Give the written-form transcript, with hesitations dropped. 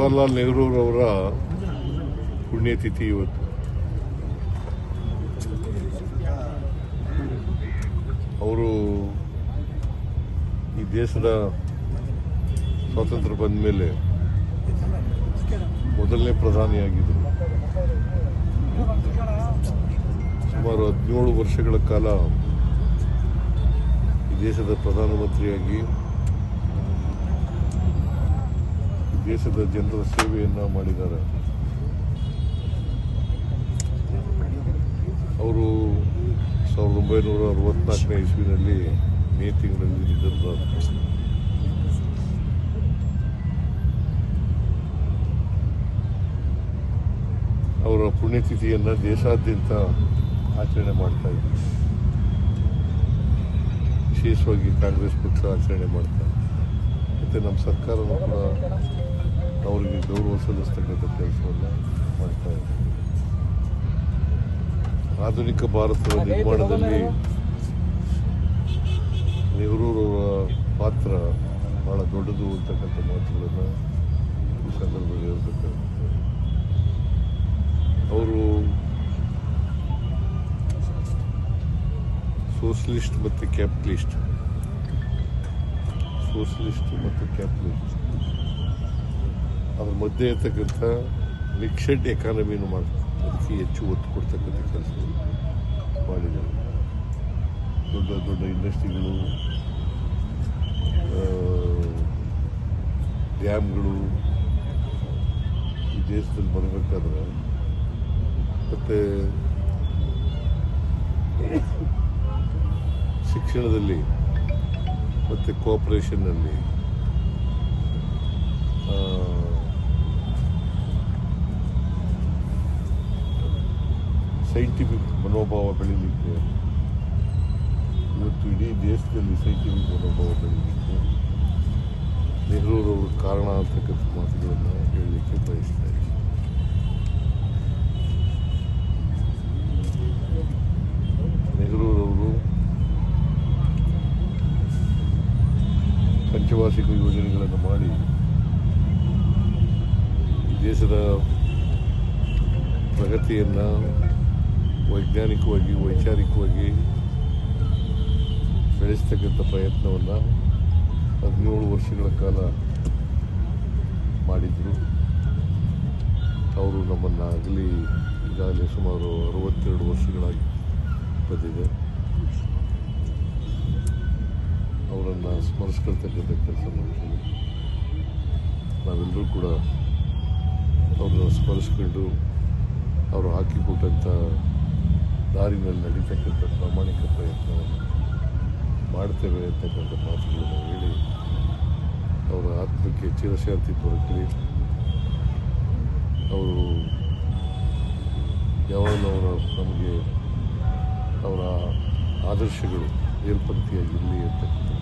ಜವಾಹರ್ಲಾಲ್ ನೆಹರೂರವರ ಪುಣ್ಯತಿಥಿ ಇವತ್ತು. ಅವರು ಈ ದೇಶದ ಸ್ವಾತಂತ್ರ್ಯ ಬಂದ ಮೇಲೆ ಮೊದಲನೇ ಪ್ರಧಾನಿಯಾಗಿದ್ದರು. ಸುಮಾರು 17 ವರ್ಷಗಳ ಕಾಲ ಈ ದೇಶದ ಪ್ರಧಾನಮಂತ್ರಿಯಾಗಿ ದೇಶದ ಜನರ ಸೇವೆಯನ್ನು ಮಾಡಿದ್ದಾರೆ. ಅವರು 1964ನೇ ಇಸ್ವಿನಲ್ಲಿ ಮೇ ತಿಂಗಳಲ್ಲಿ ನಿಧನರಾದರು. ಅವರ ಪುಣ್ಯತಿಥಿಯನ್ನು ದೇಶಾದ್ಯಂತ ಆಚರಣೆ ಮಾಡ್ತಾ ಇದ್ದಾರೆ. ವಿಶೇಷವಾಗಿ ಕಾಂಗ್ರೆಸ್ ಪಕ್ಷ ಆಚರಣೆ ಮಾಡ್ತಾರೆ. ಮತ್ತು ನಮ್ಮ ಸರ್ಕಾರನೂ ಕೂಡ ಅವರಿಗೆ ಗೌರವ ಸಲ್ಲಿಸ್ತಕ್ಕಂಥ ಕೆಲಸವನ್ನು ಮಾಡ್ತಾ ಇದೆ. ಆಧುನಿಕ ಭಾರತದ ನಿರ್ಮಾಣದಲ್ಲಿ ನೆಹರೂರವರ ಪಾತ್ರ ಬಹಳ ದೊಡ್ಡದು ಅಂತಕ್ಕಂಥ ಮಾತುಗಳನ್ನು ಈ ಸಂದರ್ಭದಲ್ಲಿ ಹೇಳಬೇಕಾಗುತ್ತೆ. ಅವರು ಸೋಷಲಿಸ್ಟ್ ಮತ್ತು ಕ್ಯಾಪಿಟಲಿಸ್ಟ್ ಅದ್ರ ಮಧ್ಯೆ ಇರ್ತಕ್ಕಂಥ ಮಿಕ್ಸೆಡ್ ಎಕಾನಮಿನೂ ಮಾಡ್ತಾರೆ. ಅದಕ್ಕೆ ಹೆಚ್ಚು ಒತ್ತು ಕೊಡ್ತಕ್ಕಂಥ ಕೆಲಸ ಮಾಡಿದ್ದಾರೆ. ದೊಡ್ಡ ದೊಡ್ಡ ಇಂಡಸ್ಟ್ರಿಗಳು, ಡ್ಯಾಮ್ಗಳು ಈ ದೇಶದಲ್ಲಿ ಬರಬೇಕಾದ್ರೆ ಮತ್ತು ಶಿಕ್ಷಣದಲ್ಲಿ ಮತ್ತು ಕೋಆಪರೇಷನ್ನಲ್ಲಿ ಸೈಂಟಿಫಿಕ್ ಮನೋಭಾವ ಬೆಳೀಲಿಕ್ಕೆ, ಇವತ್ತು ಇಡೀ ದೇಶದಲ್ಲಿ ಸೈಂಟಿಫಿಕ್ ಮನೋಭಾವ ಬೆಳೀಲಿಕ್ಕೆ ನೆಹರೂರವರು ಕಾರಣ ಅಂತಕ್ಕಂಥ ಮಾತುಗಳನ್ನು ಹೇಳಲಿಕ್ಕೆ ಬಯಸ್ತಾ ಇದ್ದೀನಿ. ನೆಹರೂರವರು ಪಂಚವಾರ್ಷಿಕ ಯೋಜನೆಗಳನ್ನು ಮಾಡಿ ದೇಶದ ಪ್ರಗತಿಯನ್ನು ವೈಜ್ಞಾನಿಕವಾಗಿ ವೈಚಾರಿಕವಾಗಿ ಬೆಳೆಸ್ತಕ್ಕಂಥ ಪ್ರಯತ್ನವನ್ನು 17 ವರ್ಷಗಳ ಕಾಲ ಮಾಡಿದರು. ಅವರು ನಮ್ಮನ್ನು ಆಗಲಿ ಈಗಾಗಲೇ ಸುಮಾರು 62 ವರ್ಷಗಳಾಗಿ ಬಂದಿದೆ. ಅವರನ್ನು ಸ್ಮರಿಸ್ಕೊಳ್ತಕ್ಕಂಥ ಕೆಲಸ ಮಾಡ್ತೀವಿ. ನಾವೆಲ್ಲರೂ ಕೂಡ ಅವ್ರನ್ನ ಸ್ಮರಿಸ್ಕೊಂಡು ಅವರು ಹಾಕಿಕೊಟ್ಟಂಥ ದಾರಿನಲ್ಲಿ ನಡೀತಕ್ಕಂಥ ಪ್ರಾಮಾಣಿಕ ಪ್ರಯತ್ನವನ್ನು ಮಾಡ್ತೇವೆ ಅಂತಕ್ಕಂಥ ಮಾತುಗಳನ್ನು ಹೇಳಿ ಅವರ ಆತ್ಮಕ್ಕೆ ಚಿರಶಾಂತಿ ದೊರಕಲಿ. ಅವರು ಯಾವಾಗಲೂ ನಮಗೆ ಅವರ ಆದರ್ಶಗಳು ಮೇಲ್ಪಂಕ್ತಿಯಾಗಿರಲಿ ಅಂತಕ್ಕಂಥ